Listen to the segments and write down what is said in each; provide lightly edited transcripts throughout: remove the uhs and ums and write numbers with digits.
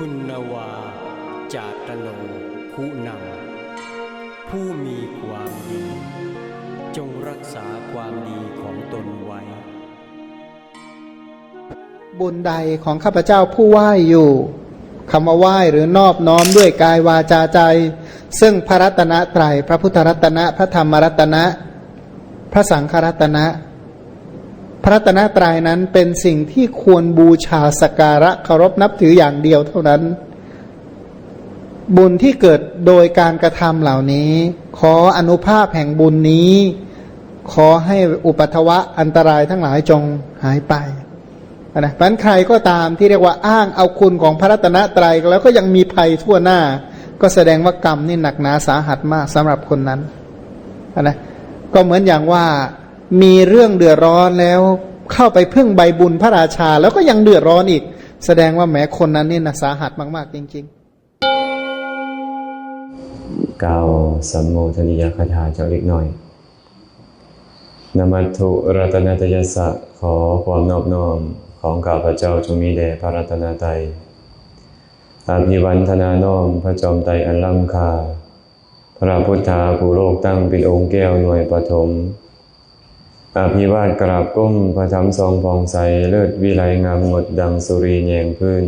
คุณวาจาตโนคุณังผู้มีความดีจงรักษาความดีของตนไว้บุญใดของข้าพเจ้าผู้ไหว้อยู่คำว่าไหว้หรือนอบน้อมด้วยกายวาจาใจซึ่งพระรัตนตรัยพระพุทธรัตนะพระธรรมรัตนะพระสังฆรัตนะพระรัตนตรัยนั้นเป็นสิ่งที่ควรบูชาสักการะเคารพนับถืออย่างเดียวเท่านั้นบุญที่เกิดโดยการกระทำเหล่านี้ขออนุภาพแห่งบุญนี้ขอให้อุปัฏวะอันตรายทั้งหลายจงหายไปนะเพราะฉะนั้นใครก็ตามที่เรียกว่าอ้างเอาคุณของพระรัตนตรัยแล้วก็ยังมีภัยทั่วหน้าก็แสดงว่ากรรมนี่หนักหนาสาหัสมากสำหรับคนนั้นนะก็เหมือนอย่างว่ามีเรื่องเดือดร้อนแล้วเข้าไปพึ่งใบบุญพระราชาแล้วก็ยังเดือดร้อนอีกแสดงว่าแม้คนนั้นนี่นะสาหัสมากๆจริงๆกล่าวสัมโมทนิยคาถาเจ้าเล็กน้อยนมัตถุรัตนตยัสสะขอความนอบน้อมของข้าพเจ้าจงมีแด่พระรัตนตรัยอภิวันทนาน้อมพระจอมไตรอันล้ำค่าพระพุทธาผู้โลกตั้งเป็นองค์แก้วหน่วยปฐมอภิวาทกราบก้มพระธรรมทรงผ่องใสเลิศวิไลงามงดดังสุรีแยงพื้น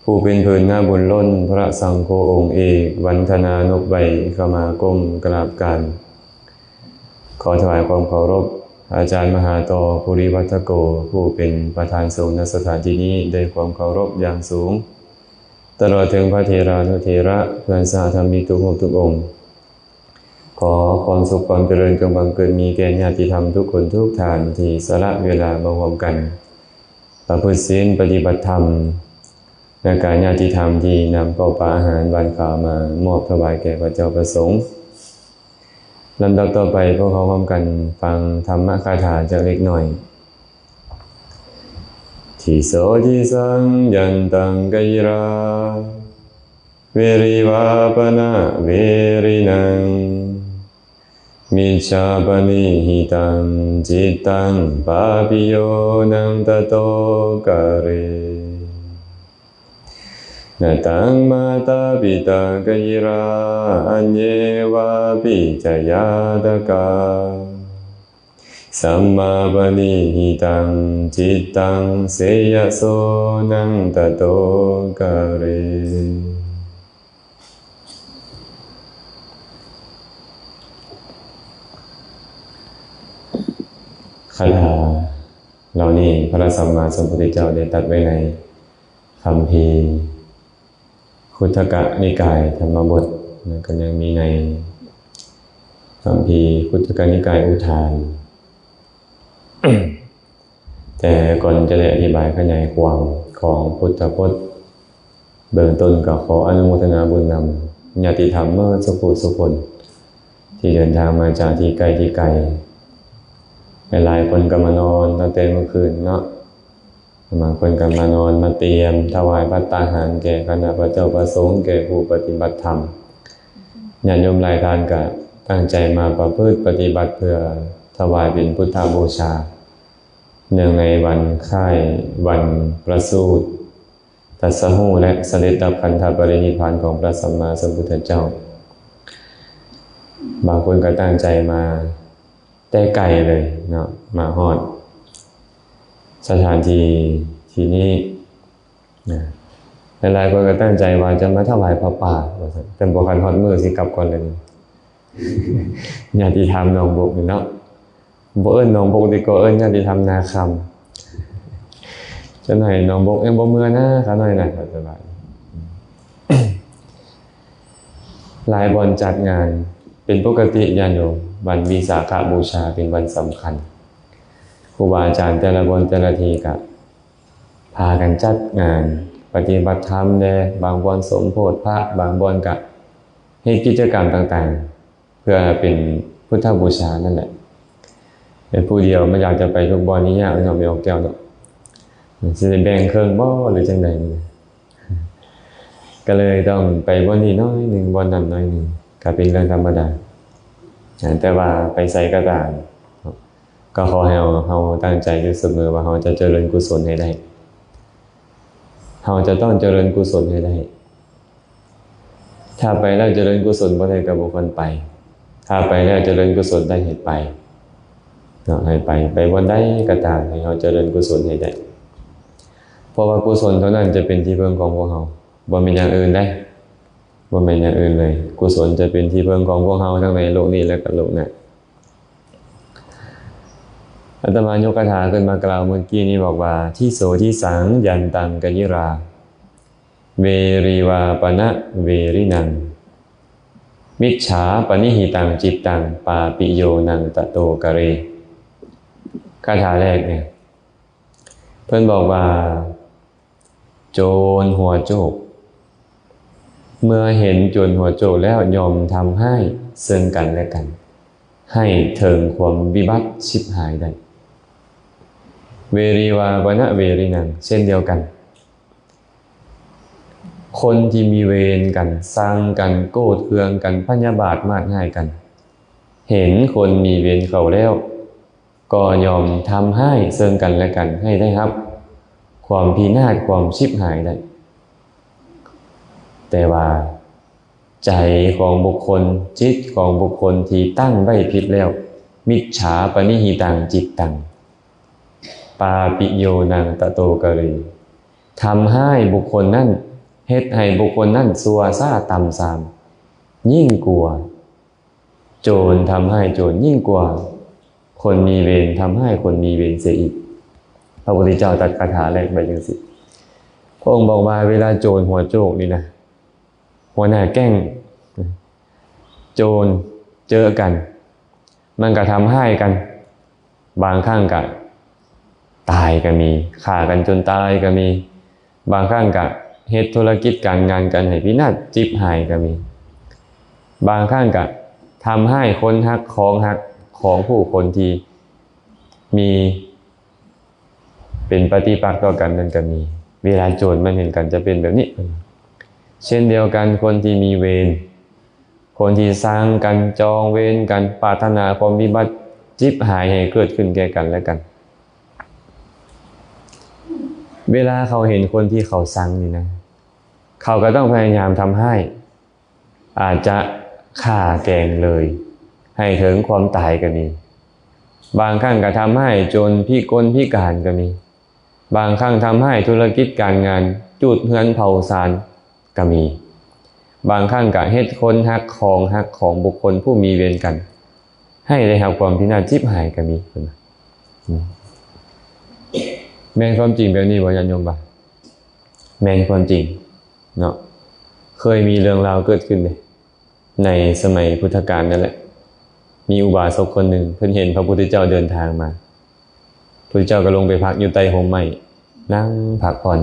ผู้เป็นพื้นหน้าบุญล้นพระสังโฆองค์เอกวันธนานกใบเข้ามาก้มกราบกันขอถวายความเคารพอาจารย์มหาโตภูริวัฒโกผู้เป็นประธานสงฆ์ณสถานที่นี้ด้วยความเคารพอย่างสูงตลอดถึงพระเถรานุเถระเพื่อนสาธรรมิกทุกรูปทุกองค์ขอความสุขความเจริญจงบังเกิดมีแก่ญาติธรรมทุกคนทุกท่านที่สละเวลมาร่วมกันประพฤติศีลปฏิบัติธรรมในการญาติธรรมที่นำข้าวปลาอาหารบานข่าวมามอบถวายแก่พระเจ้าประสงค์ลำดับต่อไปพวกเขาพร้อมกันฟังธรรมคาถาจากเล็กน้อยทิโสทิสังยันตังกัยราเวริวาปนะเวรินังมิจฉาปนิหิตังจิตตังปาปิโยนังตโตกะเรนาตังมาตาปิตากัยราอัญเยวาปิจยาตกาสัมมาปณิหิตังจิตตังเสยโสนังตโตกะเรคาถาเหล่านี้พระสัมมาสัมพุทธเจ้าได้ตรัสไว้ในคัมภีร์คุถกนิกายธรรมบทก็ยังมีในคัมภีร์คุถกนิกายอุทาน แต่ก่อนจะได้อธิบายขยายความของพุทธพจน์เบื้องต้นก็ขออนุโมทนาบุญนำญาติธรรมเมื่อสุขสุคนที่เดินทางมาจากที่ไกลที่ไกลหลายคนก็มานอนตั้งแต่เมื่อคืนเนาะบางคนก็มานอนมาเตรียมถวายภัตตาหารแก่คณะพระเจ้าประสงค์แก่ผู้ปฏิบัติธรรมญาติโยมหลายท่านก็ตั้งใจมาประพฤติปฏิบัติเพื่อถวายเป็นพุทธบูชาเนื่องในวันค่ายวันประสูติตรัสรู้และเสด็จดับขันธปรินิพพานของพระสัมมาสัมพุทธเจ้าบางคนก็ตั้งใจมาแต่ไกลเลยเนาะมาฮอดสถานที่นี้หลายๆคนก็ตั้งใจว่าจะมาถวายพระป่าแต่บ่คันฮอดมื้อสิกลับก่อนเลยญาติธรรมหนองบกเนาะบ่เอิ้นหนองบกดีกว่าเอิ้นญาติธรรมนาคำจะหน่อยหนองบกยังบ่เมื่อนะเขาหน่อยน่ะสบายหลายบ่อนจัดงานเป็นปกติญาติโยมวันวิสาขบูชาเป็นวันสำคัญครูบาอาจารย์แต่ละวันแต่ละทีก็พากันจัดงานปฏิบัติธรรมแน่บางวันสมโภชพระบางวันก็เฮ็ดกิจกรรมต่างๆเพื่อเป็นพุทธบูชานั่นแหละเป็นผู้เดียวไม่อยากจะไปทุกบ่อนนี้ยากเนาะไม่ออกแก้วเนาะสิได้แบ่งเครื่องบ่หรือจังได๋ก็เลยต้องไปบ่อนนี้น้อยนึงบ่อนนั้นน้อยนึงก็เป็นเรื่องธรรมดาแต่ว่าไปใส่ก็ตามก็ขอให้เราตั้งใจอยู่เสมอว่าเราจะเจริญกุศลให้ได้ เราจะต้องเจริญกุศลให้ได้ถ้าไปแล้วเจริญกุศลบ่ได้ก็บ่ควรไปถ้าไปแล้วเจริญกุศลได้ให้ไปเนาะให้ไปวันใดก็ตามให้เราเจริญกุศลให้ได้เพราะว่ากุศลเท่านั้นจะเป็นที่พึ่งของพวกเราบ่มีอย่างอื่นได้บ่มีอย่างอื่นเลยกุศลจะเป็นที่พึ่งของพวกเราทั้งในโลกนี้และก็โลกหน้าอาตมายกคาถาขึ้นมากล่าวเมื่อกี้นี้บอกว่าที่โสที่สังยันตังกยิราเวรีวาปณะเวรินังมิจฉาปณิหิตังจิตตังปาปิโยนังตะโตกะเรคาถาแรกเนี่ยเพิ่นบอกว่าโจรหัวโจกเมื่อเห็นโจรหัวโจกแล้วยอมทำให้ซึ่งกันและกันให้ถึงความวิบัติชิบหายได้เวรีวาปณะเวรินังเช่นเดียวกันคนที่มีเวรกันสร้างกันโกรธเคืองกันพยาบาทมาดง่ายกันเห็นคนมีเวรเขาแล้วก็ยอมทำให้ซึ่งกันและกันให้ได้ครับความพินาศความชิบหายได้แต่ว่าใจของบุคคลจิตของบุคคลที่ตั้งไว้ผิดแล้วมิจฉาปณิหิตังจิตตังปาปิโยนังตะโตกะเรทำให้บุคคลนั้นเฮ็ดให้บุคคลนั้นซัวซ่าต่ำทรามยิ่งกลัวโจรทำให้โจรยิ่งกลัวคนมีเวรทำให้คนมีเวรเสียอีกพระพุทธเจ้าตรัสคาถาแรกไปจังสิพระองค์บอกว่าเวลาโจรหัวโจกนี่นะหัวหน้าแก๊งโจรเจอกันมันก็ทำให้กันบางครั้งก็ตายก็มีฆ่ากันจนตายก็มีบางครั้งก็เฮ็ดธุรกิจการงานกันให้พินาศจิบหายก็มีบางครั้งก็ทำให้คนฮักของผู้คนที่มีเป็นปฏิปักษ์ต่อกันนั่นก็มีเวลาโจรมันเห็นกันจะเป็นแบบนี้เช่นเดียวกันคนที่มีเวรคนที่สร้างกันจองเวรกันปรารถนาความวิบัติจิบหายให้เกิดขึ้นแก่กันและกันเวลาเขาเห็นคนที่เขาสั่งนี่นะเขาก็ต้องพยายามทำให้อาจจะฆ่าแกงเลยให้ถึงความตายก็มีบางครั้งก็ทำให้จนพิกลพิการก็มีบางครั้งทำให้ธุรกิจการงานจุดเฮือนเผาศาลก็มีบางครั้งก็เฮ็ดคนฮักของบุคคลผู้มีเวรกันให้ได้รับความพินาศชิบหายก็มีแม่นความจริงแบบนี้บ่ญาติโยมบ่แม่นความจริงเนาะเคยมีเรื่องราวเกิดขึ้นเลยในสมัยพุทธกาลนั่นแหละมีอุบาสกคนหนึ่งเพิ่นเห็นพระพุทธเจ้าเดินทางมาพระพุทธเจ้าก็ลงไปพักอยู่ใต้ร่มไม้นั่งพักผ่อน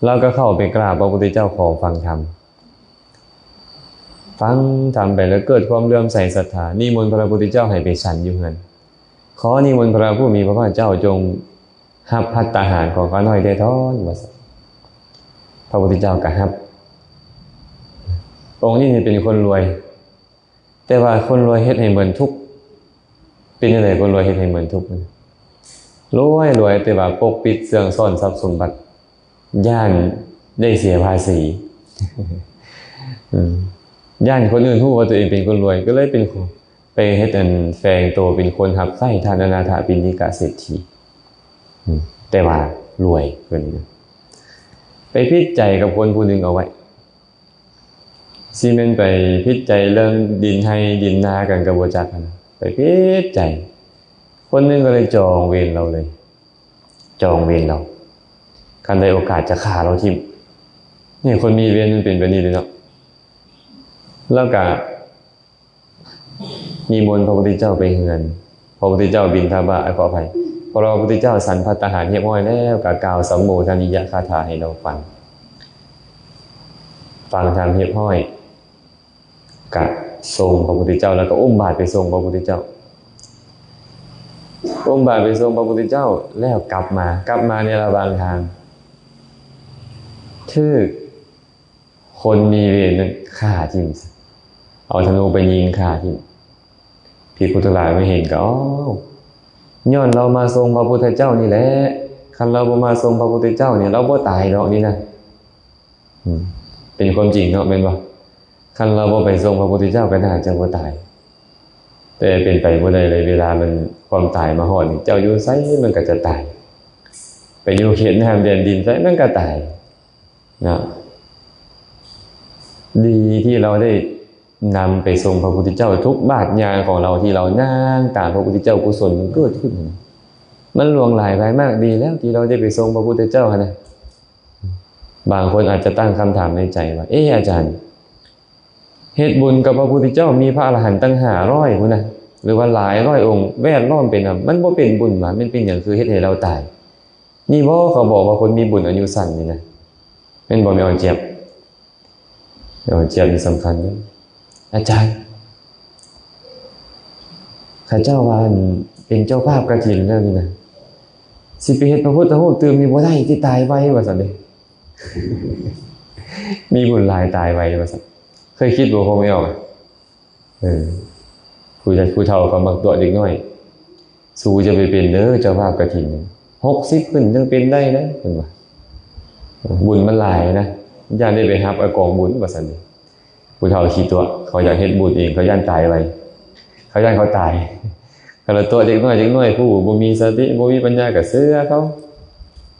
แล้วก็เข้าไปกราบพระพุทธเจ้าขอฟังธรรมไปแล้วเกิดความเลื่อมใสศรัทธานิมนต์พระพุทธเจ้าให้ไปฉันอยู่เฮือนขอนิมนต์พระผู้มีพระภาคเจ้าจงรับภัตตาหารของข้าน้อยได้ท้อนว่าซั่นพระพุทธเจ้าก็รับองค์นี้เป็นคนรวยแต่ว่าคนรวยเฮ็ดให้เหมือนทุกข์เป็นจังได๋คนรวยเฮ็ดให้เหมือนทุกข์รวยแต่ว่าปกปิดเสื่องซ่อนทรัพย์สมบัติย่านได้เสียภาษีย่านคนอื่นรู้ว่าตัวเองเป็นคนรวยก็เลยเป็นไปเฮ็ดแฝงตัวเป็นคนรับใช้ทานอนาถปิณฑิกเศรษฐีแต่ว่ารวยเพิ่นไปพิจใจกับคนผู้หนึงเอาไว้ซีเมนไปพิจใจเรื่องดินให้ดินนากันกับบ่จักกันไปพิจใจคนนึงก็เลยจองเวรเราเลยจองเวรเราคันได้โอกาสจะฆ่าเราทิ่มนี่คนมีเวรมันเป็นแบบนี้เลยเนาะแล้วก็นิมนต์พระพุทธเจ้าไปเฮือนพระพุทธเจ้าบิณฑบาตขออภัยพอพระพุทธเจ้าฉันภัตตาหารเรียบร้อยแล้วก็กล่าวสัมโมทนิยคาถาให้เราฟังธรรมเรียบร้อยก็ทรงพระพุทธเจ้าแล้วก็อุ้มบาตรไปทรงพระพุทธเจ้าอุ้มบาตรไปทรงพระพุทธเจ้าแล้วกลับมาในระหว่างทางทึกคนมีเวรนั้นฆ่าทิ่มเอาธนูไปยิงฆ่าทิ่มภิกขุทั้งหลายไม่เห็นก็ย้อนเรามาทรงพระพุทธเจ้านี่แหละ คันเราบ่มาทรงพระพุทธเจ้าเนี่ยเราบ่ตายดอกนี่นะเป็นความจริงเนาะแม่นบ่คันเราบ่ไปทรงพระพุทธเจ้าก็น่าจะบ่ตายแต่เป็นไปบ่ได้เลยเวลามันความตายมาฮอดนี่เจ้าอยู่ไสมันก็จะตายไปอยู่เขตน้ำแดนดินไสมันก็ตายนะดีที่เราได้นำไปทรงพระพุทธเจ้าทุกบาทยางของเราที่เรานั่งตามพระพุทธเจ้ากุศลมันเกิดขึ้นมันหลวงหลายไปมากดีแล้วที่เราได้ไปทรงพระพุทธเจ้านะบางคนอาจจะตั้งคำถามในใจว่าอาจารย์เฮ็ดบุญกับพระพุทธเจ้ามีพระอรหันต์ตั้ง500พุ่นนะหรือว่าหลายร้อยองค์แวดล้อมเป็นมันบ่เป็นบุญมันเป็นอย่างคือเฮ็ดให้เราตายนี่บ่เขาบอกว่าคนมีบุญอายุสั้นนี่นะเป็นบ่แม่นเจ็บเจ็บนี่สำคัญนะอาจารย์ข้าเจ้าว่าเป็นเจ้าภาพกฐินแล้วนี่นะสิไปเฮ็ดพระพุทธรูปตื่มนี่บ่ได้ที่ตายไว้ว่าซั่นเด้มีบุญหลายตายไว้ว่าซั่นเคยคิดบ่พอไม่ออกผู้เฒ่าก็มักตัวเด็กน้อยสู้จะไปเป็นเด้อเจ้าภาพกฐิน60ขึ้นยังเป็นได้นะเพิ่นว่าบุญมันหลายนะย่านได้ไปรับกองบุญว่าซั่นเด้ผู้เฒ่าคิดตัวเขาอยากเฮ็ดบุญเองเขาย่านตายไว้เขาย่านเขาตายก็ละตัวเด็กน้อยผู้บ่มีสติบ่มีปัญญาก็เชื่อเขา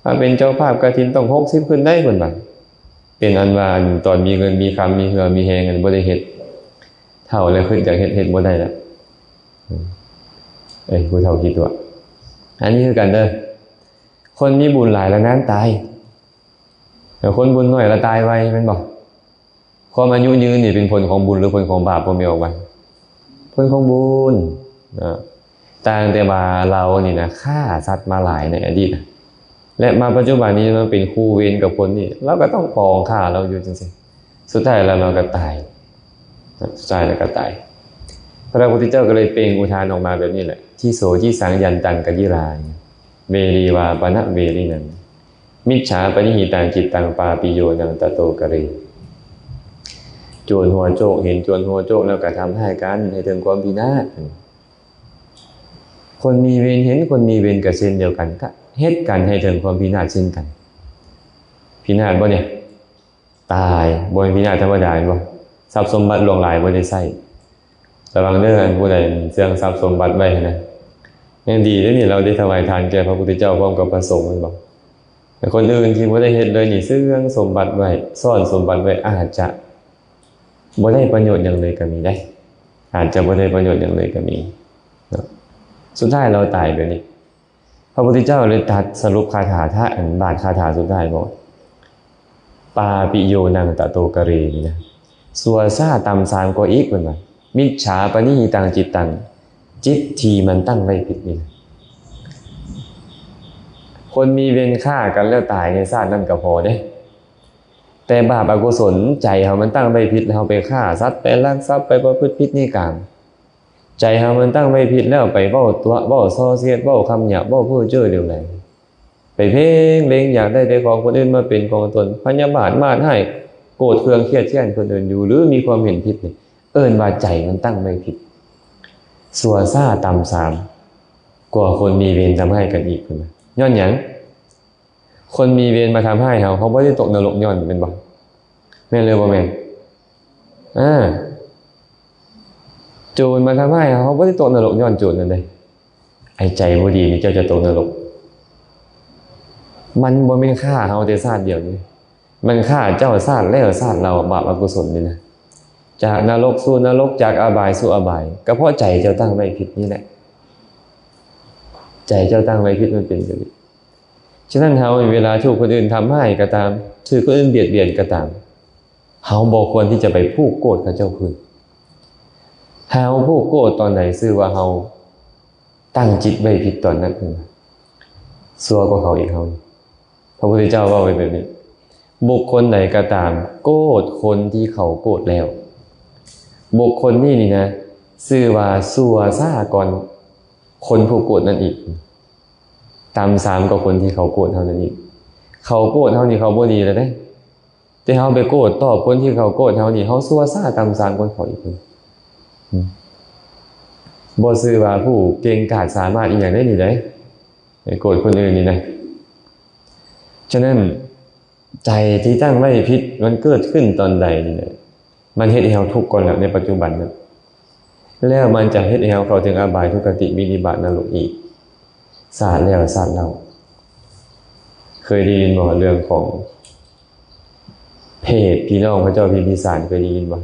ถ้าเป็นเจ้าภาพกฐินต้อง60ขึ้นได้เพิ่นว่าเป็นอันว่าตอนมีเงินมีคำมีเหือมีแฮงกันบ่ได้เฮ็ดเฒ่าแล้วขึ้นจากเฮ็ดบ่ได้แล้วผู้เฒ่าคิดตัวอันนี้คือกันเด้อคนมีบุญหลายแล้วนั้นตายแต่คนบุญน้อยแล้วตายไวแม่นบ่ความอายุยืนนี่เป็นผลของบุญหรือผลของบาปบ่มีออกมาผลของบุญต่างแต่ว่าเรานี่นะฆ่าสัตว์มาหลายในอดีตและมาปัจจุบันนี้มันเป็นคู่เวรกับคนนี่เราก็ต้องปองฆ่าเราอยู่จริงๆสุดท้ายแล้วเราก็ตายสุดท้ายแล้วก็ตายพระพุทธเจ้าก็เลยเปล่งอุทานออกมาแบบนี้แหละที่โสที่สังยันตังกยิราเวรีวาปนะเวรินังมิจฉาปณิหิตังจิตตังปาปิโยนังตโตกะเรโจรหัวโจกเห็นโจรหัวโจกแล้วก็ทำให้กันให้ถึงความพินาศคนมีเวรเห็นคนมีเวรกับเช่นเดียวกันก็เฮ็ดกันให้ถึงความพินาศเช่นกันพินาศบ่เนี่ยตายบ่พินาศธรรมดาบ่ทรัพย์สมบัติหลวงหลายบ่ได้ใช้ระวังเด้อผู้ใดเสื่องทรัพย์สมบัติไว้นะยังดีแล้วนี่เราได้ถวายทานแก่พระพุทธเจ้าพร้อมกับพระสงฆ์มันบ่แต่คนอื่นที่บ่ได้เฮ็ดเลยนี่เสื่องสมบัติไว้ซ่อนสมบัติไว้อาจจะบ่ได้ประโยชน์อย่างเลยก็มีได้อาจจะบ่ได้ประโยชน์อย่างเลยก็มีสุดท้ายเราตายแบบนี้พระพุทธเจ้าเลยตรัสสรุปคาถาท่าบาทคาถาสุดท้ายบอกปาปิโยนังตโตกะเรนี่นะสัวซ่าตำสามก็อีกเหมือนกันมิจฉาปณิหิตังจิตตังจิตทีมันตั้งไว้ผิดนี่นะคนมีเวรฆ่ากันแล้วตายในชาตินั่นก็พอเด้แต่บาปอกุศลใจเขามันตั้งไว้ผิดแล้วไปฆ่าสัตว์ไปลักทรัพย์ไปประพฤติผิดในกามใจเขามันตั้งไว้ผิดแล้วไปเว้าตัวเว้าส่อเสียดเว้าคำหยาบเว้าเพ้อเจ้อเดี๋ยวไหนไปเพ่งเล็งอยากได้ของคนอื่นมาเป็นของตนพยาบาทมาดให้โกรธเคืองเครียดแค้นคนอื่นอยู่หรือมีความเห็นผิดนี่เอิ้นว่าใจมันตั้งไว้ผิดสัวซ่าตำสามกว่าคนมีเวรทำให้กันอีกคนย้อนหยังคนมีเวรมาทำให้เขาบ่ได้ตกนรกย้อนเป็นบ่แม่นเลยบ่แม่นโจรมาทำให้เขาบ่ได้ตกนรกย้อนโจรนั่นเด้ไอ้ใจบ่ดีนี่เจ้าจะตกนรกมันบ่แม่นฆ่าเฮาแต่ชาติเดียวนี่มันฆ่าเจ้าชาติแล้วชาติเราบาปอกุศลนี่นะจากนรกสู่นรกจากอบายสู่อบายก็เพราะใจเจ้าตั้งไว้ผิดนี่แหละใจเจ้าตั้งไว้ผิดมันเป็นแบบนี้ฉะนั้นเฮาเวลาถูกคนอื่นทำให้ก็ตามถูกคนอื่นเบียดเบียนก็ตามเฮาบ่ควรที่จะไปผูกโกรธกับเจ้าคืนเฮาผูกโกรธตอนไหนซื่อว่าเฮาตั้งจิตไว้ผิดตอนนั้นเองซัวกว่าเขาอีกเฮาพระพุทธเจ้าว่าไว้แบบนี้บุคคลไหนก็ตามโกรธคนที่เขาโกรธแล้วบุคคลนี่นะชื่อว่าซัวซ่าก่อนคนผู้โกรธนั่นอีกตามสามกับคนที่เขาโกรธเท่านั้นอีกเขาโกรธเท่านี้เขาบ่ดีแล้วได้แต่เฮาไปโกรธตอบคนที่เขาโกรธเท่านี้เฮาซัวซ่าตามสามคนเขาอีกบ่ชื่อว่าผู้เก่งกาจสามารถอีหยังได้นี่ได้ไปโกรธคนอื่นนี่นะ ฉะนั้นใจที่ตั้งไว้ผิดมันเกิดขึ้นตอนใดนี่แหละมันเฮ็ดให้เราทุกข์ก่อนแล้วในปัจจุบันนั้นแล้วมันจะเฮ็ดให้เราเข้าถึงอบายทุกขติวินิบาตนรกอีกศาสตร์แล้วศาสตร์เล่าเคยได้ยินบ่เรื่องของเพศพี่น้องพระเจ้าพิมพิสารเคยได้ยินบ่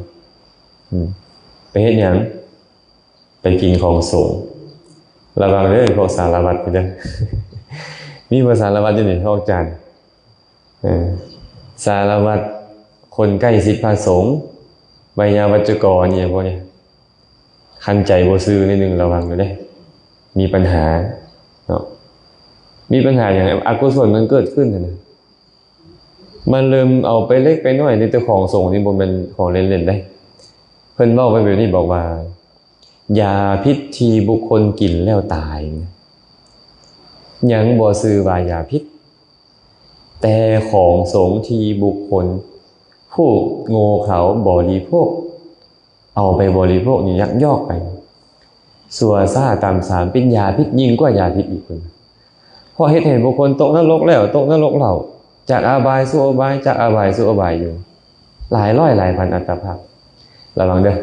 ไปเฮ็ดหยังไปกินของสงฆ์ระวังเด้อพวกสารวัตรไปเด้อ มีภาษาสารวัตรอยู่ในท้องจานสารวัตรคนใกล้ชิดพระสงฆ์ไวยาวัจกรเนี่ยพวกนี้คันใจบ่ซื่อนิดนึงระวังอยู่เด้มีปัญหาเนาะมีปัญหาอย่างอกุศลมันเกิดขึ้นนะมันเริ่มเอาไปเล็กไปน้อยในตัวของสงฆ์นี่บ่เป็นของเล่นๆได้เพิ่นเว้าไว้แบบนี้บอกว่ายาพิษที่บุคคลกินแล้วตายยังบ่ซื่อว่ายาพิษแต่ของสงฆ์ที่บุคคลผู้โง่เขลาบริโภคเอาไปบริโภคนี่ยักยอกไปสัวซ่าตามสารเป็นยาพิษยิ่งกว่ายาพิษอีกคนเพราะเฮ็ดให้บุคคลตกนรกแล้วตกนรกเหล่าจากอบายสู่อบายจากอบายสู่อบายอยู่หลายร้อยหลายพันอัตภาพระวังเด้อ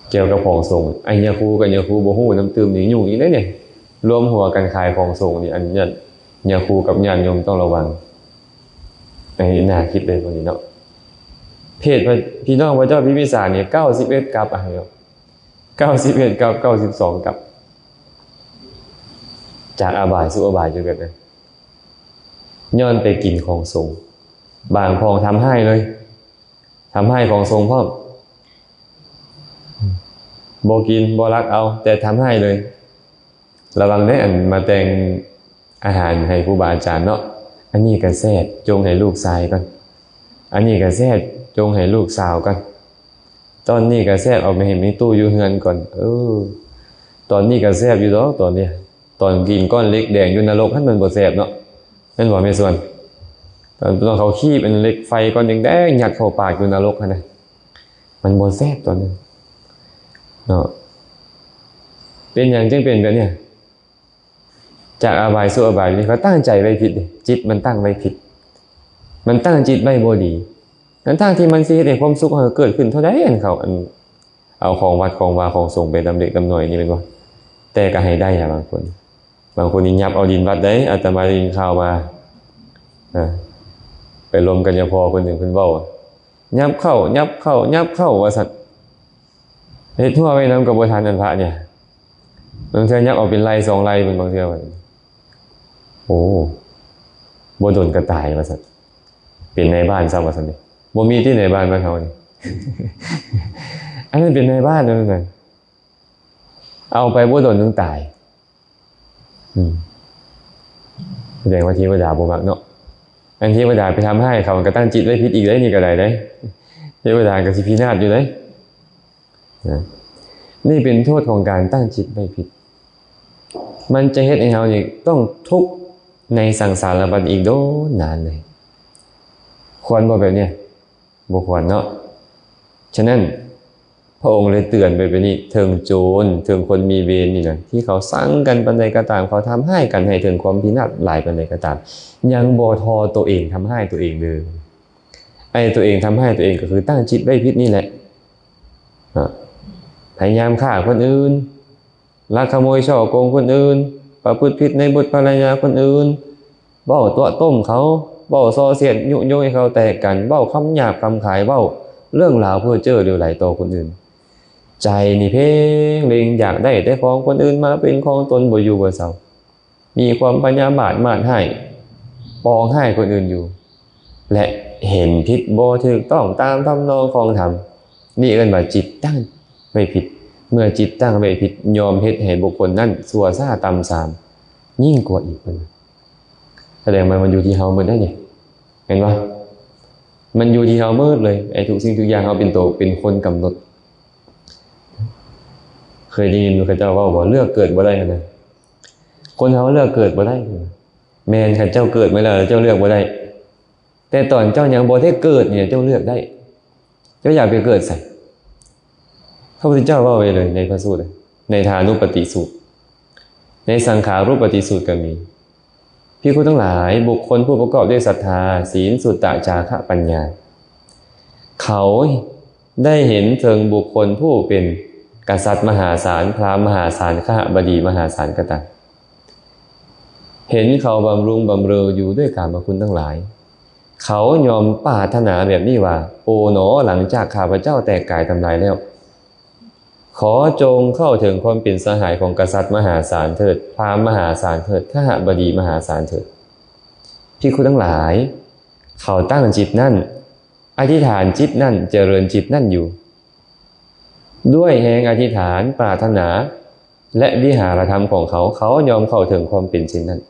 เกี่ยวกับของสงฆ์ไอ้ยาคูกับยาคูบ่ฮู้น้ำตื้มนี่ยุ่งอีกได้เนี่ยรวมหัวกันขายของสงฆ์นี่อันนี้ยาคูกับญาณโยมต้องระวังไอ้น่าคิดเลยพวกนี้เนาะเพศพี่น้องพระเจ้าพิมพิสารเนี่ย91กับอะไรครับ91กับ92กับจากอบายสู่อบายอยู่แบบนั้นย้อนไปกินของสงฆ์บางพองทำให้เลยทำให้ของสงฆ์พร้อมบ่กินบ่รักเอาแต่ทำให้เลยระวังได้อันมาแต่งอาหารให้ครูบาอาจารย์เนาะอันนี้ก็แซ่บจงให้ลูกชายก่อนอันนี้ก็แซ่บจงให้ลูกสาวก่อนตอนนี้ก็แซ่บเอาไปให้มีตู้อยู่เฮือนก่อนตอนนี้ก็แซ่บอยู่ดอกตอนเนี้ยตอนกินก้อนเล็กแดงอยู่นรกท่านมันบ่แซ่บเนาะแม่นบ่แม่ส่วนตอนเขาขี้เป็นเล็กไฟก้อนแดงๆยัดเข้าปากอยู่นรกหั่นน่ะมันบ่แซ่บตอนนั้นเนาะเป็นหยังจึงเป็นแบบเนี้ยจากอบายสู่อบายนี่เขาตั้งใจไว้ผิดจิตมันตั้งไว้ผิดมันตั้งจิตไว้บ่ดีนั้นทางที่มันสิเฮ็ดให้ความสุขเกิดขึ้นเท่าใดอันเขาเอาของวัดของวาของสงฆ์ไปดำเด็กดำหน่อยนี่เป็นบ่แต่ก็ให้ได้บางคนนี่ยับเอาดินวัดได้อาตมาได้ยินข่าวมาไปรวมกันยังพอคนหนึ่งเพิ่นเว้ายับเข้ายับเข้าว่าซั่นเฮ็ดทั่วไว้นำกับบ่ทันอันพระเนี่ยบางเทื่อยับเอาเป็นไร่2ไร่เป็นบางเทื่อว่าโอ้บ่โดนกระต่ายว่าซั่นเป็นในบ้านซะว่าซั่นนี่บ่มีที่ในบ้านบ้านเฮานี่ อันนั้นเป็นในบ้านนั่นน่ะเอาไปบ่โดนถึงตายแสดงว่าเทวดาบ่มักเนาะอันเทวดาไปทำให้เขาก็ตั้งจิตไว้ผิดอีกได้นี่ก็ได้เด้เทวดาก็สิพินาศอยู่เด้นี่เป็นโทษของการตั้งจิตไว้ผิดมันจะเฮ็ดให้เรานี่ต้องทุกข์ในสังสารวัฏอีกโดนนานเลยควรบ่แบบเนี้ยบ่ควรเนาะฉะนั้นพระองค์เลยเตือนไปแบบนี้เทิงโจรเทิงคนมีเวรนี่นะที่เขาสั่งกันปานใดก็ตามเขาทำให้กันให้ถึงความพินาศหลายปานใดก็ตามยังบ่ทอตัวเองทำให้ตัวเองเลยไอ้ตัวเองทำให้ตัวเองก็คือตั้งจิตไว้ผิดนี่แหละพยายามฆ่าคนอื่นลักขโมยช่อโกงคนอื่นประพฤติผิดในบุตรภรรยาคนอื่นเว้าตัวต้มเขาเว้าส่อเสียดยุยงให้เขาแตกกันเว้าคำหยาบคำขายเว้าเรื่องราวเพื่อเจ้อเดี๋ยวไหลต่อคนอื่นใจนี่เพ่งเล็งอยากได้แต่ของคนอื่นมาเป็นของตนบ่อยู่บ่เศร้ามีความพยาบาทมาดให้ปองให้คนอื่นอยู่และเห็นผิดบ่ถูกต้องตามทำนองของธรรมนี่เอิ้นว่าจิตตั้งไว้ผิดเมื่อจิตตั้งไว้ผิดยอมเฮ็ดให้บุคคลนั้นชั่วซ่าต่ำทรามยิ่งกว่าอีกเพิ่นแสดงมันอยู่ที่เฮาหมดได้นี่เห็นบ่มันอยู่ที่เฮาหมดเลยไอ้ทุกสิ่งทุกอย่างเฮาเป็นตัวเป็นคนกำหนดเคยได้ยินเขาเจ้าว่าบ่เลือกเกิดบ่ได้นะคนเฮาเลือกเกิดบ่ได้แม่นคันเจ้าเกิดมาแล้วเจ้าเลือกบ่ได้แต่ตอนเจ้ายังบ่ได้เกิดเนี่ยเจ้าเลือกได้เจ้าอยากไปเกิดใส่พระพุทธเจ้าว่าไว้เลยในพระสูตรในทานุปติสูตรในสังขารุปปฏิสูตรก็มี ภิกษุทั้งหลายบุคคลผู้ประกอบด้วยศรัทธาศีลสุตตะจาคะปัญญาเขาได้เห็นเทิงบุคคลผู้เป็นกษัตริย์มหาศาลพราหมณ์มหาศาลขหบดีมหาศาลก็ตามเห็นเขาบำรุงบำเรออยู่ด้วยกามคุณทั้งหลายเขายอมปรารถนาแบบนี้ว่าโอ๋หนอหลังจากข้าพเจ้าแตกกายทำลายแล้วขอจงเข้าถึงความเป็นสหายของกษัตริย์มหาศาลเถิดพราหมณ์มหาศาลเถิดขหบดีมหาศาลเถิดภิกษุทั้งหลายเขาตั้งจิตนั่นอธิษฐานจิตนั่นเจริญจิตนั่นอยู่ด้วยแห่งอธิษฐานปรารถนาและวิหารธรรมของเขาเขายอมเข้าถึงความเป็นจริงนั้น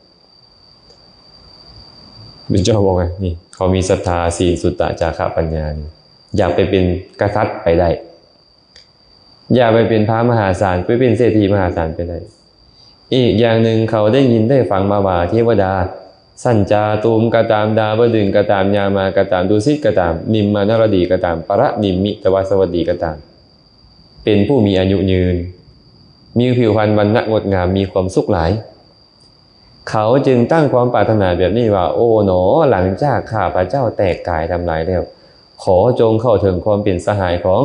เป็นเจ้าบอกไงนี่เขามีศรัทธาศีลสุตตะจาคะปัญญาอยากไปเป็นกษัตริย์ไปได้อยากไปเป็นพระมหาศาลไปเป็นเศรษฐีมหาศาลไปได้อีกอย่างหนึ่งเขาได้ยินได้ฟังมาว่าเทวดาสัญจาตูมกตามดาวดึงกตามยามากตามดุสิตกตามนิมมานรดีกตามปรนิมมิตวสวัสดีกตามเป็นผู้มีอายุยืนมีผิวพรรณวรรณะงดงามมีความสุขหลายเขาจึงตั้งความปรารถนาแบบนี้ว่าโอ๋หนอหลังจากข้าพเจ้าแตกกายทำลายแล้วขอจงเข้าถึงความเป็นสหายของ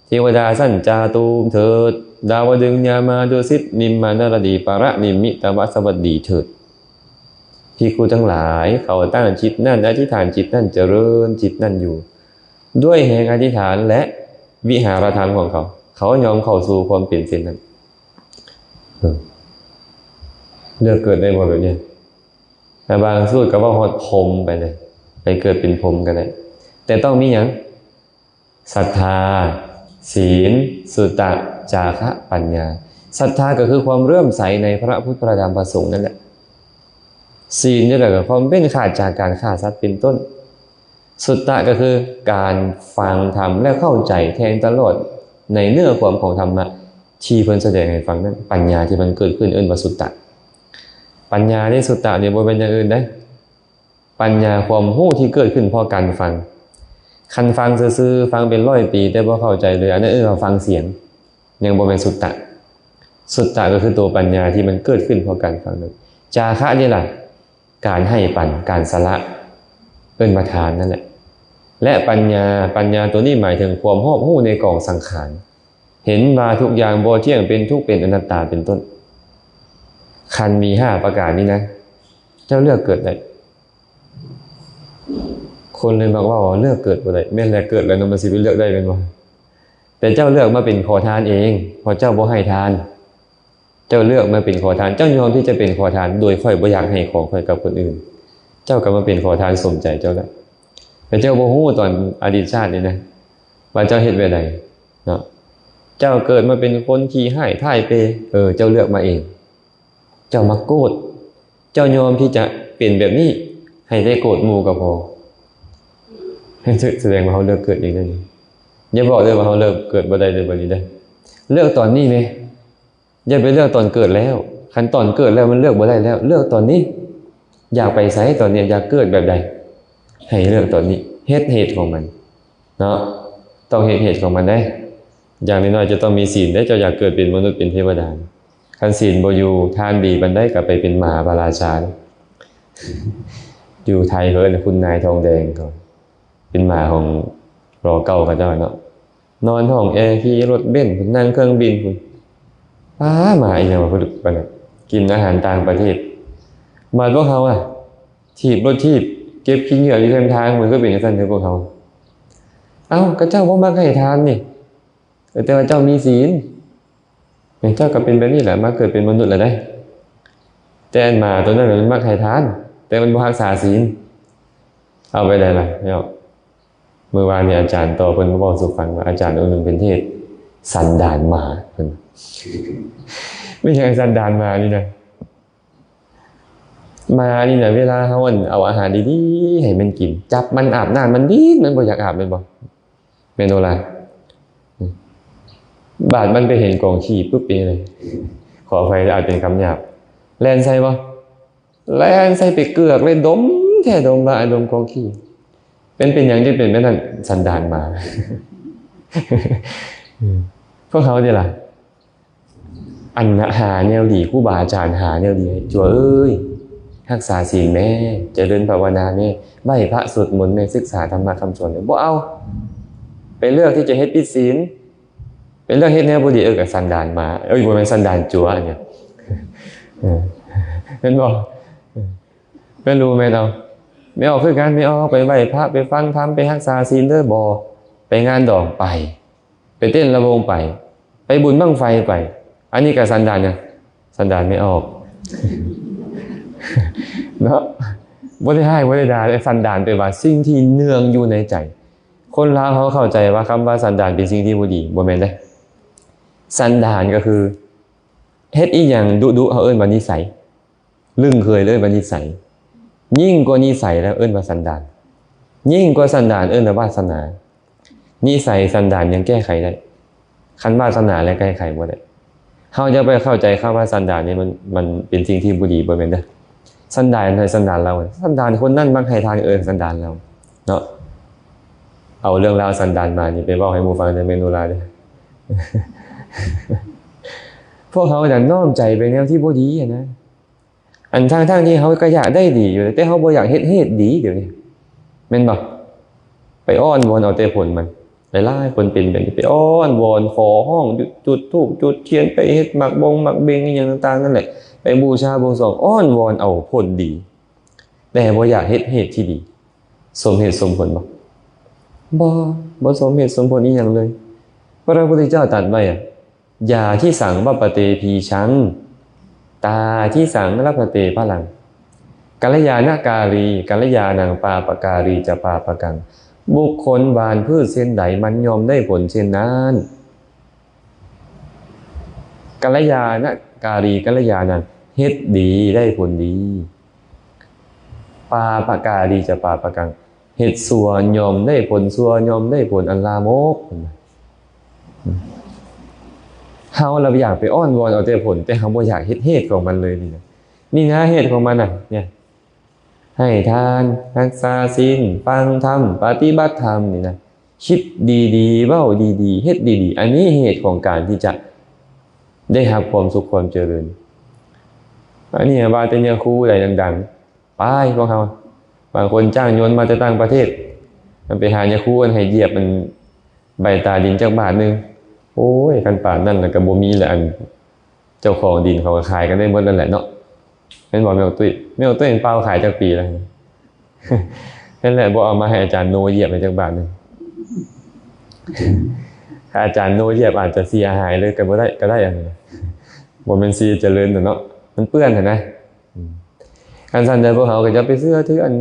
เทวดาสัญจาตูมเถิดดาวดึงยามาดุสิตนิมมานรดีปรนิมมิตวสวัสดีเถิดภิกษุทั้งหลายเขาตั้งจิตนั่นอธิษฐานจิตนั่นเจริญจิตนั่นอยู่ด้วยแห่งอธิษฐานและวิหารธรรมของเขายอมเข้าสู่ความเป็นสิ่งนั้นเลือกเกิดได้หมดแบบนี้แต่บางสูตรก็ว่าหดพรหมไปเลยไปเกิดเป็นพรหมก็ได้แต่ต้องมีอย่างศรัทธาศีลสุตตะจาคะปัญญาศรัทธาก็คือความเลื่อมใสในพระพุทธพระธรรมพระสงฆ์นั่นแหละศีลนี่แหละก็ความเป็นขาดจากการฆ่าสัตว์เป็นต้นสุตตะก็คือการฟังธรรมและเข้าใจแทงตลอดในเนื้อความของธรรมะที่เพิ่นแสดงให้ฟังนั้นปัญญาที่มันเกิดขึ้นเอิ้นว่าสุตตะปัญญาในสุตตะเนี่ยบ่เป็นอย่างอื่นได้ปัญญาความรู้ที่เกิดขึ้นเพราะการฟังคันฟังซื่อๆฟังเป็น100 ปีแต่บ่เข้าใจเลยอันนั้นว่าฟังเสียงยังบ่แม่นสุตตะสุตตะก็คือตัวปัญญาที่มันเกิดขึ้นเพราะการฟังนั้นจาคะนี่ล่ะการให้ปันการสละเอิ้นว่าทานนั่นแหละและปัญญาตัวนี้หมายถึงความรอบรู้ในกองสังขารเห็นมาทุกอย่างบ่เที่ยงเป็นทุกข์เป็นอนัตตาเป็นต้นคันมี5ประการนี้นะเจ้าเลือกเกิดได้คนเลยบอกว่าเลือกเกิดบ่ได้แม่นแล้วเกิดแล้วนำมาสิไปเลือกได้เป็นบ่แต่เจ้าเลือกมาเป็นขอทานเองเพราะเจ้าบ่ให้ทานเจ้าเลือกมาเป็นขอทานเจ้ายอมที่จะเป็นขอทานโดยค่อยบ่อยากให้ของค่อยกับคนอื่นเจ้าก็มาเป็นขอทานสมใจเจ้าแล้วแต่เจ้าบ่ฮู้ตอนอดีตชาตินี่นะว่าเจ้าเฮ็ดไว้ใดเนาะเจ้าเกิดมาเป็นคนขี้ให้ท่ายเปเจ้าเลือกมาเองเจ้ามาโกรธเจ้ายอมที่จะเป็นแบบนี้ให้ได้โกรธหมู่ก็พอแสดงว่าเขาเลือกเกิดอย่างนั้นอย่าบอกเลยว่าเขาเลือกเกิดบ่ได้เลยบัดนี้ได้เลือกตอนนี้มั้ยอย่าไปเลือกตอนเกิดแล้วคันตอนเกิดแล้วมันเลือกบ่ได้แล้วเลือกตอนนี้อยากไปไสตอนนี้อยากเกิดแบบใดให้เลือกตอนนี้เหตุของมันเนาะต้องเหตุของมันได้อย่างน้อยๆจะต้องมีศีลได้เจ้าอยากเกิดเป็นมนุษย์เป็นเทวดาคันศีลบ่อยู่ทานดีบันได้กลับไปเป็นมหาพระราชาอยู่ไทยเพิ่นคุณนายทองแดงเขาเป็นหมาของรอเก่ากับเจ้าเนาะนอนห้องแอร์ขี่รถเบนซ์นั่งเครื่องบินคุณหมาอีหยังว่าปานนั้นกินอาหารต่างประเทศมาพวกเขาถีบรถถีบเก็บขี้เหงื่ออยู่ข้างทางมันก็เป็นจังซั่นเด้อพวกเขาก็เจ้าบ่มักให้ทานนี่แต่ว่าเจ้ามีศีลเจ้าก็เป็นแบบนี้แหละมาเกิดเป็นมนุษย์แล้วได้แต่อันมาตัวนั้นมันมักให้ทานแต่มันบ่รักษาศีลเอาไปได้ล่ะเนาะเมื่อวานนี้อาจารย์ต่อเพิ่นก็บอกสู่ฟังว่าอาจารย์องค์นึงเป็นเทศสันดานหมาเพิ่นไม่ใช่สันดานหมานี่นะมานี่นะเวลาเฮาเอาอาหารดีๆให้มันกินจับมันอาบน้ำมันดีมันบ่อยากอาบแม่นบ่แม่นโนล่ะบาดมันไปเห็นกองขี้ปุ๊บเป็นเลยขออภัยอาจเป็นคำหยาบแล่นใส่บ่แล่นใส่ไปเกือกเลยดมแท้ดมบ่ดมกองขี้เป็นอย่างที่เป็นแม่นั่นสันดานมาพวกเขาเนี่ยล่ะอันหาแนวดีครูบาอาจารย์หาแนวดีจั่วเอ้ย รักษาศีลแม่เจริญภาวนาแม่ไหว้พระสวดมนต์แม่ศึกษาธรรมะคำสอนบ่เอาไปเลือกที่จะเฮ็ดผิดศีลเป็นเรื่องเฮ็ดแนวบ่ดีกับสันดานมาบ่แม่นสันดานจั่วเนี่ยเป็นบ่เป็นรู้แม่เอาไม่ออกคือกันไม่ออกไปไหว้พระไปฟังธรรมไปรักษาศีลเด้อบ่ไปงานดองไปเต้นระวงไปบุญบั้งไฟไปอันนี้กับสันดานเนี่ยสันดานไม่ออกเนาะบ่ได้ให้บ่ได้ด่าสันดานไปว่าสิ่งที่เนืองอยู่ในใจคนลาวเขาเข้าใจว่าคำว่าสันดานเป็นสิ่งที่บ่ดีบ่แม่นเด้สันดานก็คือเฮ็ดอีหยังดุๆเฮาเอิ้นว่านิสัยลึ่งเคยเลยว่านิสัยยิ่งกว่านิสัยแล้วเอิ้นว่าสันดานยิ่งกว่าสันดานเอิ้นว่าวาสนานิสัยสันดานยังแก้ไขได้คันวาสนาแล้วแก้ไขบ่ได้เฮาจะไปเข้าใจคำว่าสันดานนี่มันเป็นสิ่งที่บ่ดีบ่แม่นเด้อสันดานในสันดานเราสันดานคนนั้นมักให้ทางสันดานเราเนาะเอาเรื่องราวสันดานมานี่ไปเว้าให้หมู่ฟังในเมนูลาเด้อพวกเขาจะน้อมใจไปแนวที่บ่ดีนะอันทั้งที่เขาก็อยากได้ดีอยู่แต่เขาบ่อยากเฮ็ดดีเดี๋ยวนี้แม่นบ่ไปอ้อนวอนเอาแต่ผลมันหลายๆคนเป็นแบบนี้ไปอ้อนวอนขอห้องจุดธูปจุดเทียนไปเฮ็ดหมักบงหมักเบงอย่างต่างๆนั่นแหละไปบูชาบวงสรวงอ้อนวอนเอาผลดีแต่บ่อยากเฮ็ดที่ดีสมเหตุสมผลบ่สมเหตุสมผลอีหยังเลยพระพุทธเจ้าตรัสไว้ยาที่สังวัปเตพีชังตาที่สังรัพเตพลังกัลยาณการีกัลยาณังปาปการีจะปาปกังบุคคลหว่านพืชเช่นใดมันยอมได้ผลเช่นนั้นกัลยาณการีกัลยาณังเฮ็ดดีได้ผลดีปาปการีจะปาปกังเฮ็ดชั่วยอมได้ผลชั่วยอมได้ผลอันลามกเฮาเราอยากไปอ้อนวอนเอาแต่ผลแต่เฮาบ่อยากเฮ็ดเหตุของมันเลยนี่นะเหตุของมันน่ะเนี่ยให้ทานรักษาศีลฟังธรรมปฏิบัติธรรมนี่นะคิดดีๆเว้าดีๆเฮ็ดดีๆอันนี้เหตุของการที่จะได้รับความสุขความเจริญอันนี้ว่าแต่เนี่ยครูใดดังๆไปพวกเฮาบางคนจ้างโยนมาจากต่างประเทศมันไปหาเนี่ยครูอันให้เหยียบมันใบตาดินจักบาทนึงโอ้ยกันป่านนั่นแล้วก็บ่มีแหละอันเจ้าของดินเขาก็ขายกันได้หมดนั่นแหละเนาะเป็นบ่แม่ตุ้ยเองเปล่าขายจักปีแล้วนั่นแหละบ่เอามาให้อาจารย์โนเหยียบไปจักบาทนึงถ้าอาจารย์โนเหยียบอาจจะเสียหายเลยก็ได้อันนี้บ่แม่นสิเจริญน่ะเนาะมันเปื้อนนะการสั่นใจพวกเขาก็จะไปเสื้อถืออัน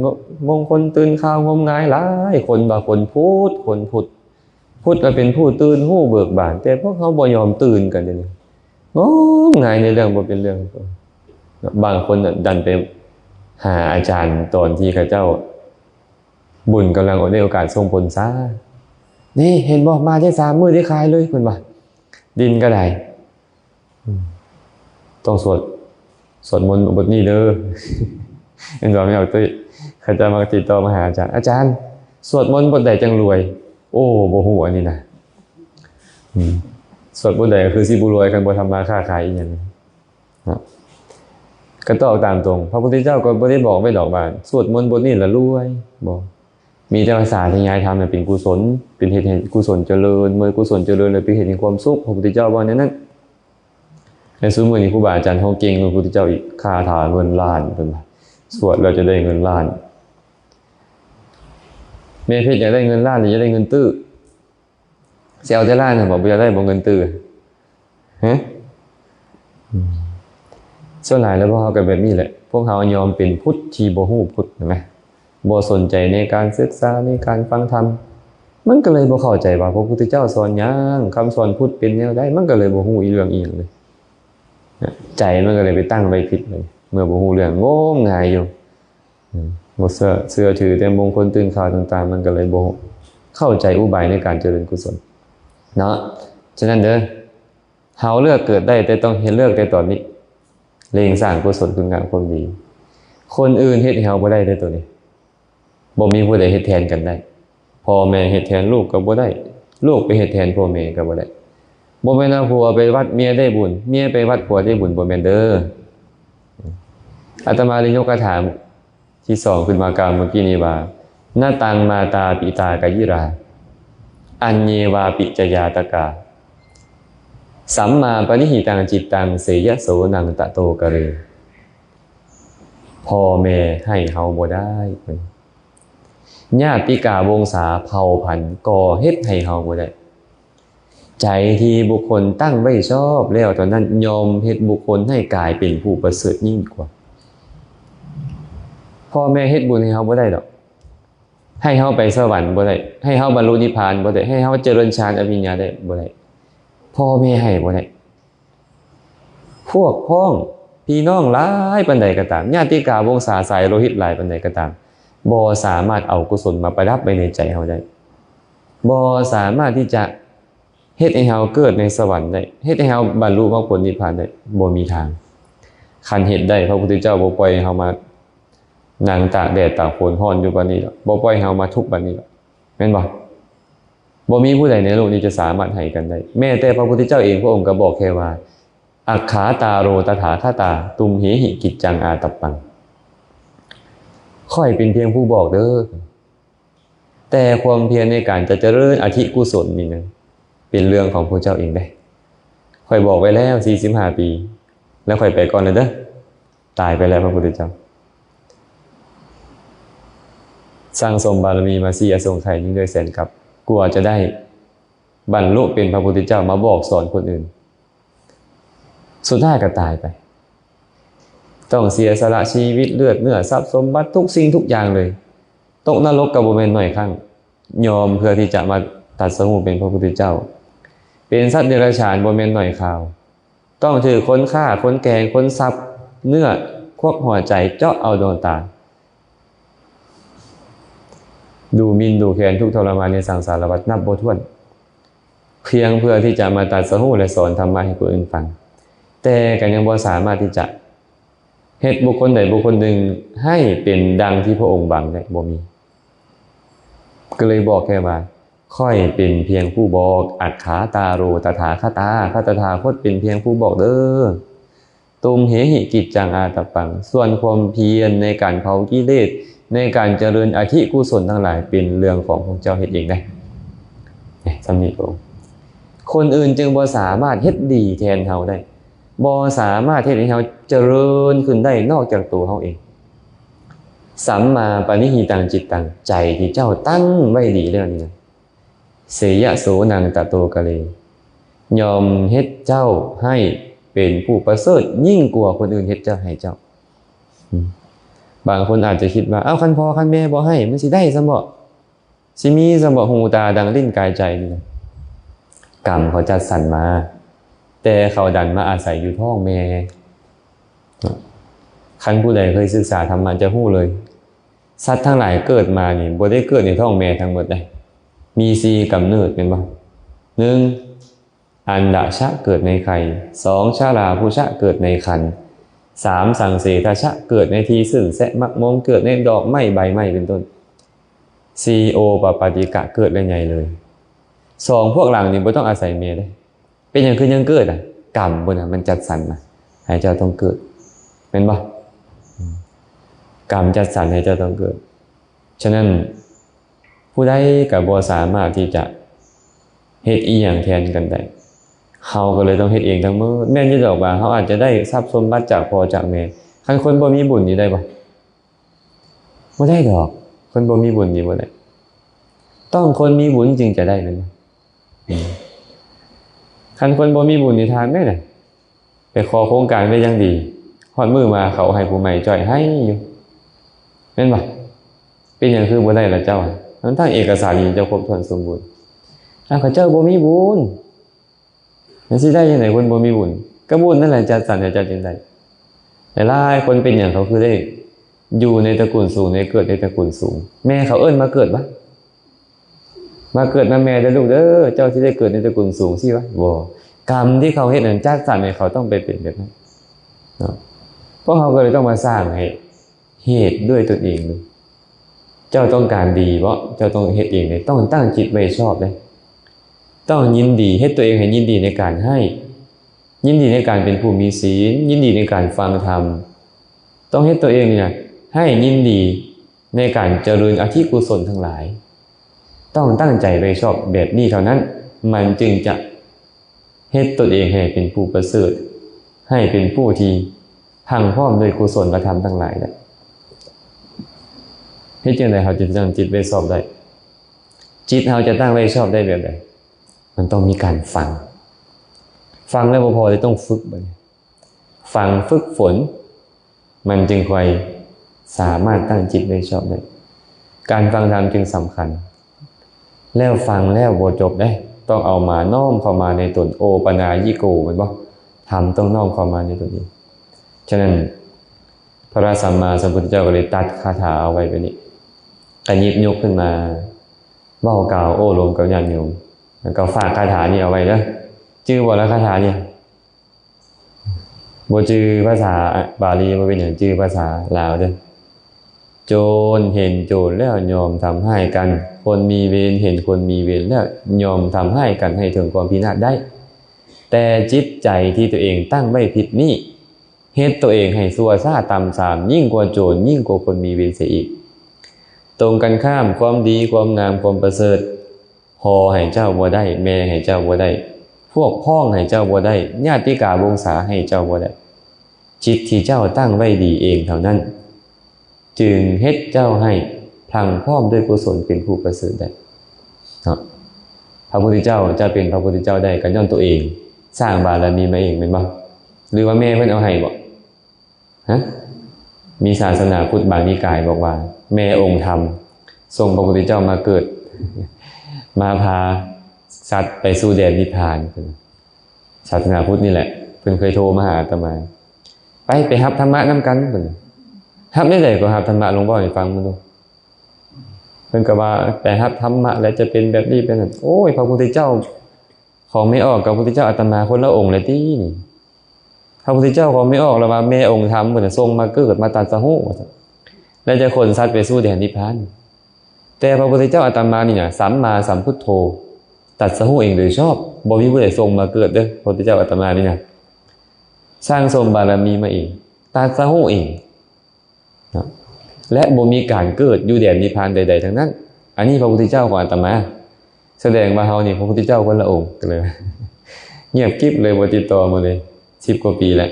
มงคลตื่นข่าวงมงายหลายคนบางคนพูดก็เป็นผู้ตื่นหู้เบิกบานแต่พวกเขาบ่ยอมตื่นกันเดี๋ยวนี้งมงายในเรื่องบ่เป็นเรื่องบางคนดันไปหาอาจารย์ตอนที่เขาเจ้าบุญกำลังได้โอกาสส่งผลซะนี่เห็นบ่มาได้3มื้อได้ขายเลยเพิ่นว่าดินก็ได้ต้องสวดมนต์บทนี้เด้อเห็นบ่ไม่เอาตุ้ยเขาจะมาติดต่อมาหาอาจารย์สวดมนต์บทใดจังรวยโอ้บ่ฮู้อันนี้นะสวดบทใดก็คือสิบ่รวยกันบ่ทำมาค้าขายอีหยังก็ตอบตามตรงพระพุทธเจ้าก็บ่ได้บอกไว้ดอกว่าสวดมนต์บทนี้ละรวยบ่มีแต่ภาษาที่ยายทำเป็นกุศลเป็นเหตุแห่งกุศลเจริญเมื่อกุศลเจริญเลยเป็นเหตุแห่งความสุขพระพุทธเจ้าว่าแนวนั้นในซุมื้อนี้ครูบาอาจารย์เฮาเก่งกว่าพระพุทธเจ้าอีกคาถาเงินล้านเพิ่นว่าสวดแล้วจะได้เงินล้านแม่เพชรอยากได้เงินล้านหรืออยากได้เงินตื้อสิเอาแต่ล้านน่ะบ่อยากได้บ่เงินตื้อฮะส่วนหลายแล้วพวกเขาก็แบบนี้แหละพวกเขายอมเป็นพุทธที่บ่ฮู้พุทธเห็นมั้ยบ่สนใจในการศึกษาในการฟังธรรมมันก็เลยบ่เข้าใจว่าพระพุทธเจ้าสอนหยังคำสอนพุทธเป็นแนวใดมันก็เลยบ่ฮู้อีเรื่องอีหยังเลยใจมันก็เลยไปตั้งไว้ผิดเลยเมื่อบ่ฮู้เรื่องงมงายอยู่บ่เชื่อถือแต่มงคลตื่นข่าวต่างๆมันก็เลยบ่เข้าใจอุบายในการเจริญกุศลเนาะฉะนั้นเด้อเฮาเลือกเกิดได้แต่ต้องเฮ็ดเลือกแต่ตอนนี้เร่งสร้างกุศลคุณงามความดีคนอื่นเฮ็ดให้เฮาบ่ได้เด้อตัวนี้บ่มีผู้ใดเฮ็ดแทนกันได้พ่อแม่เฮ็ดแทนลูกก็บ่ได้ลูกไปเฮ็ดแทนพ่อแม่ก็บ่ได้บ่แม่นว่าผัวไปวัดเมียได้บุญเมียไปวัดผัวได้บุญบ่แม่นเด้อ อาตมาเลยยกคำถามที่สองขึ้นมากลางเมื่อกี้นี้ว่าหน้าตังมาตาปิตากายิราอัญเยวาปิจยาตกาสัมมาปณิหิตังจิตตังเสยโสนังตะโตกะเรพ่อแม่ให้เฮาบ่ได้ญาติกาวงศาเผ่าพันธุ์ก่อเฮ็ดให้เฮาบ่ได้ใจที่บุคคลตั้งไว้ชอบแล้วตอนนั้นยอมเฮ็ดบุคคลให้กลายเป็นผู้ประเสริฐยิ่งกว่าพ่อแม่เฮ็ดบุญให้เฮาบ่ได้ดอกให้เฮาไปสวรรค์บ่ได้ให้เฮาบรรลุนิพพานบ่ได้ให้เฮาเจริญฌานอภิญญาได้บ่ได้พ่อแม่ให้บ่ได้พวกพ้องพี่น้องหลายปานใดก็ตามญาติกาวงศาสายโลหิตหลายปานใดก็ตามบ่สามารถเอากุศลมาประดับไว้ในใจเฮาได้บ่สามารถที่จะเฮ็ดให้เฮาเกิดในสวรรค์ได้เฮ็ดให้เฮาบรรลุมรรคผลนิพพานได้บ่มีทางคันเฮ็ดได้พระพุทธเจ้าบ่ปล่อยให้เฮามานั่งตากแดดตากฝนร้อนอยู่บัดนี้ดอกบ่ปล่อยให้เฮามาทุกข์บัดนี้ดอกแม่นบ่บ่มีผู้ใดในโลกนี้จะสามารถให้กันได้แม้แต่พระพุทธเจ้าเองพระองค์ก็บอกแค่ว่าอัคขาตาโรตถาคตาตุมเหหิกิจจังอาตัปปังค่อยเป็นเพียงผู้บอกเด้อแต่ความเพียรในการจะเจริญอธิกุศลนี่นะเป็นเรื่องของพระเจ้าเองได้ค่อยบอกไว้แล้ว45ปีแล้วค่อยไปก่อนเลยเด้อตายไปแล้วพระพุทธเจ้าสร้างสมบารมีมา4อสงไขยยิ่งด้วยแสนกับกลัวจะได้บรรลุเป็นพระพุทธเจ้ามาบอกสอนคนอื่นสุดท้ายก็ตายไปต้องเสียสละชีวิตเลือดเนื้อทรัพย์สมบัติทุกสิ่งทุกอย่างเลยตกนรกกับบ่แม่นน้อยครั้งยอมเพื่อที่จะมาตรัสรู้เป็นพระพุทธเจ้าเป็นสัตว์เดรัจฉานบ่แม่นน้อยข่าวต้องถือคนฆ่าคนแกงคนซับเนื้อควักหัวใจเจาะเอาดวงตาดูหมิ่นดูแคลนทุกข์ทรมานในสังสารวัฏนับบ่ถ้วนเพียงเพื่อที่จะมาตรัสรู้และสอนธรรมะให้ผู้อื่นฟังแต่ก็ยังบ่สามารถที่จะเฮ็ดบุคคลใดบุคคลหนึ่งให้เป็นดังที่พระองค์บังได้บ่มีก็เลยบอกแค่ว่าค่อยเป็นเพียงผู้บอกอัคขาตาโรตถาคตาข้าตถาคตเป็นเพียงผู้บอกเด้อตุมเหหิกิจจังอาตัปปังส่วนความเพียรในการเผากิเลสในการเจริญอธิกุศลทั้งหลายเป็นเรื่องของพระเจ้าเฮ็ดเองได้สำนี้พระองค์คนอื่นจึงบ่สามารถเฮ็ดดีแทนเฮาได้บ่สามารถเฮ็ดให้เฮาเจริญขึ้นได้นอกจากตัวเฮาเองสัมมาปณิหิตังจิตตังใจที่เจ้าตั้งไว้ดีแล้วนี่นะเสยโสนังตะโตกะเรยอมเฮ็ดเจ้าให้เป็นผู้ประเสริฐยิ่งกว่าคนอื่นเฮ็ดเจ้าให้เจ้าบางคนอาจจะคิดว่าเอ้าคันพ่อคันแม่บ่ให้มันสิได้ซะบ่สิมีซะบ่หูตาดังลิ้นกายใจนี่นะกรรมเขาจัดสรรมาแต่เขาดันมาอาศัยอยู่ท้องแม่คันผู้ใดเคยศึกษาธรรมะจะรู้เลยสัตว์ทั้งหลายเกิดมานี่บ่ได้เกิดในท้องแม่ทั้งหมดได้มี4กำเนิดเป็นบ่1อันดะชะเกิดในไข่2ชาราภูชะเกิดในครรภ์3สังเสทชะเกิดในที่ซึ่งแสะมักมงเกิดในดอกไม้ใบไม้เป็นต้น4โอปปาติกะเกิดได้ใหญ่เลย2พวกหลังนี่บ่ต้องอาศัยแม่ได้เป็นหยังคือยังเกิดอ่ะกรรมบ่น่ะมันจัดสรรมาให้เจ้าต้องเกิดแม่นบ่กรรมจัดสรรให้เจ้าต้องเกิดฉะนั้นผู้ใดก็บ่สามารถที่จะเฮ็ดอีหยังแทนกันได้เฮาก็เลยต้องเฮ็ดเองทั้งหมดแม่นอยู่ดอกว่าเฮาอาจจะได้ทรัพย์สมบัติจากพ่อจากแม่คันคนบ่มีบุญนี่ได้บ่บ่ได้ดอกคนบ่มีบุญนี่บ่ได้ต้องคนมีบุญจึงจะได้นั่นคันคนบ่มีบุญนี่ทานได้น่ะไปขอโครงการไว้อย่างดีฮอดมื้อมาเขาให้ผู้ใหม่จ่อยให้อยู่แม่นบ่เป็นหยังคือบ่ได้ล่ะเจ้าทั้งทางเอกสารนี่เจ้าครบถ้วนสมบูรณ์ถ้าเขาเจ้าบ่มีบุญมันสิได้จังได๋คนบ่มีบุญก็บุญนั่นแหละจัดสรรให้เจ้าจังได๋แต่หลายคนเป็นหยังเขาคือได้อยู่ในตระกูลสูงในเกิดในตระกูลสูงแม่เขาเอิ้นมาเกิดบ่มาเกิดนำแม่เด้อลูกเด้อเจ้าสิได้เกิดในตระกูลสูงสิวะบ่กรรมที่เขาเฮ็ดนั้นจัดสรรให้เขาต้องไปเป็นแบบนั้นเนาะเพราะเขาก็เลยต้องมาสร้างให้เหตุด้วยตนเองเลยเจ้าต้องการดีเพราะเจ้าต้องเฮ็ดเองเลยต้องตั้งจิตไว้ชอบเลยต้องยินดีเฮ็ดตัวเองให้ยินดีในการให้ยินดีในการเป็นผู้มีศีลยินดีในการฟังธรรม ต้องเฮ็ดตัวเองเนี่ยให้ยินดีในการเจริญอธิกุศลทั้งหลายต้องตั้งใจไปชอบแบบนี้เท่านั้นมันจึงจะเฮ็ดตัวเองให้เป็นผู้ประเสริฐให้เป็นผู้ที่พังพร้อมด้วยกุศลธรรมทั้งหลายได้เฮ็ดจังได๋เขาจะตั้งจิตไว้ชอบได้จิตเราจะตั้งไว้ชอบได้แบบใดมันต้องมีการฟังแล้วบ่พอเลยต้องฝึกบัดนี้ฟังฝึกฝนมันจึงค่อยสามารถตั้งจิตไว้ชอบได้การฟังธรรมจึงสำคัญแล้วฟังแล้วบ่จบได้ต้องเอามาน้อมเข้ามาในตนโอปนายิโกแม่นบ่ธรรมต้องน้อมเข้ามาในตนเองฉะนั้นพระสัมมาสัมพุทธเจ้าก็เลยตัดคาถาเอาไว้แบบนี้ก็หยิบยกขึ้นมาเว้ากล่าวโอ้ลมกับญาติโยมแล้วก็ฝากคาถานี้เอาไว้เด้อชื่อบ่ละคาถาเนี่ยบ่ชื่อภาษาบาลีบ่เป็นหยังชื่อภาษาลาวเด้อโจรเห็นโจรแล้วยอมทำให้กันคนมีเวรเห็นคนมีเวรแล้วยอมทำให้กันให้ถึงความพินาศได้แต่จิตใจที่ตัวเองตั้งไว้ผิดนี่เฮ็ดตัวเองให้ซั่วซ่าต่ำทรามยิ่งกว่าโจรยิ่งกว่าคนมีเวรเสียอีกตรงกันข้ามความดีความงามความประเสริฐพ่อให้เจ้าบ่ได้แม่ให้เจ้าบ่ได้พวกพ้องให้เจ้าบ่ได้ญาติกาวงศาให้เจ้าบ่ได้จิตที่เจ้าตั้งไว้ดีเองเท่านั้นจึงเฮ็ดเจ้าให้พลังพร้อมด้วยกุศลเป็นผู้ประเสริฐได้เนาะพระพุทธเจ้าจะเป็นพระพุทธเจ้าได้ก็ย้อนตัวเองสร้างบารมีมาเองแม่นบ่หรือว่าแม่เพิ่นเอาให้บ่ฮะมีศาสนาพุทธบางนิกายบอกว่าแม่องค์ธรรมส่งพระพุทธเจ้ามาเกิดมาพาสัตว์ไปสู่แดนนิพพานศาสนาพุทธนี่แหละเพิ่นเคยโทรมาหาอาตมาไปรับธรรมะนํกันเพิ่นรับได้ก็รับธรรมะหลวงพ่อให้ฟังมันดูเพิ่นก็ว่าไปรับธรรมะแล้วจะเป็นแบบนี้เป็นนั่นโอ้ยพระพุทธเจ้าของไม่ออกกับพระพุทธเจ้าอาตมาคนละองค์เลยตินี่พระพุทธเจ้าของไม่ออกแล้วว่าแม่องค์ธรรมเพิ่นทรงมาเกิดมาตรัสรู้แล้วจะคนสัตว์ไปสู่แดนนิพพานแต่พระพุทธเจ้าอาตมานี่น่ะสัมมาสัมพุทโธตรัสรู้เองโดยชอบบ่มีผู้ใดทรงมาเกิดเด้อพระพุทธเจ้าอาตมานี่น่ะสร้างสมบารมีมาเองตรัสรู้เองและบ่มีการเกิดอยู่แดนนิพพานใดๆทั้งนั้นอันนี้พระพุทธเจ้าของอาตมาแสดงว่าเฮานี่พระพุทธเจ้าคนละองค์กันเลยเงียบกิ๊บเลยบ่ติดต่อมาเลย10กว่าปีแล้ว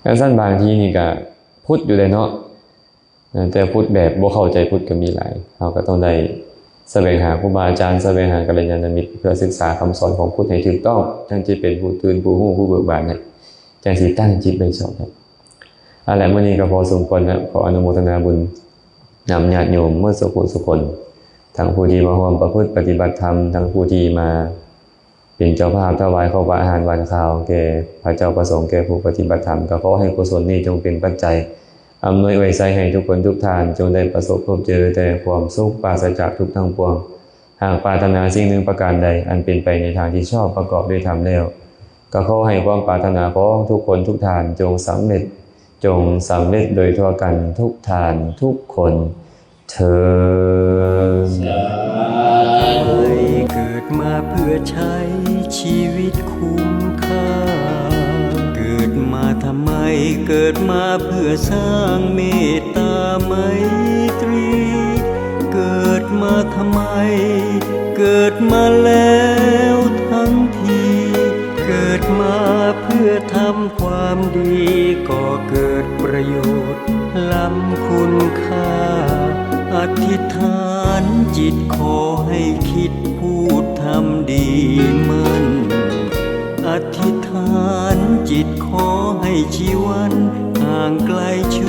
การสั้นบางทีนี่ก็พุทธอยู่เลยเนาะแต่พุทธแบบบ่เข้าใจพุทธก็มีหลายเฮาก็ต้องได้แสวงหาครูบาอาจารย์แสวงหากัลยาณมิตรเพื่อศึกษาคำสอนของพุทธให้ถูกต้องจังสิเป็นผู้ตื่นผู้รู้ผู้เบิกบานเนี่ยจังสิตั้งจิตไว้ชอบได้อะไรมื้อนี้ก็พอสมควรแล้วขออนุโมทนาบุญนำญาติโยมเมื่อสุขคนทั้งผู้ที่มาร่วมประพฤติปฏิบัติธรรมทั้งผู้ที่มาเป็นเจ้าภาพถวายข้าวปลาอาหารวันข้าวแก่พระเจ้าประสงค์แก่ผู้ปฏิบัติธรรมก็ขอให้กุศลนี้จงเป็นปัจจัยอำนวยอวยชัยให้ทุกคนทุกท่านจงได้ประสบพบเจอแต่ความสุขปราศจากทุกข์ทั้งปวงหากปรารถนาสิ่งหนึ่งประการใดอันเป็นไปในทางที่ชอบประกอบด้วยธรรมแล้วก็ขอให้ความปรารถนาของทุกคนทุกท่านจงสำเร็จโดยทั่วกันทุกท่านทุกคนเถิดเกิดมาเพื่อใช้ชีวิตคุ้มค่าเกิดมาทำไมเกิดมาเพื่อสร้างเมตตาไมตรีเกิดมาทำไมเกิดมาแล้วทั้งทีเกิดมาเพื่อทำความดีก็เกิดประโยชน์ล้ำคุณค่าอธิษฐานจิตขอให้คิดพูดทำดีมั่นอธิษฐานจิตขอให้ชีวันห่างไกลชั่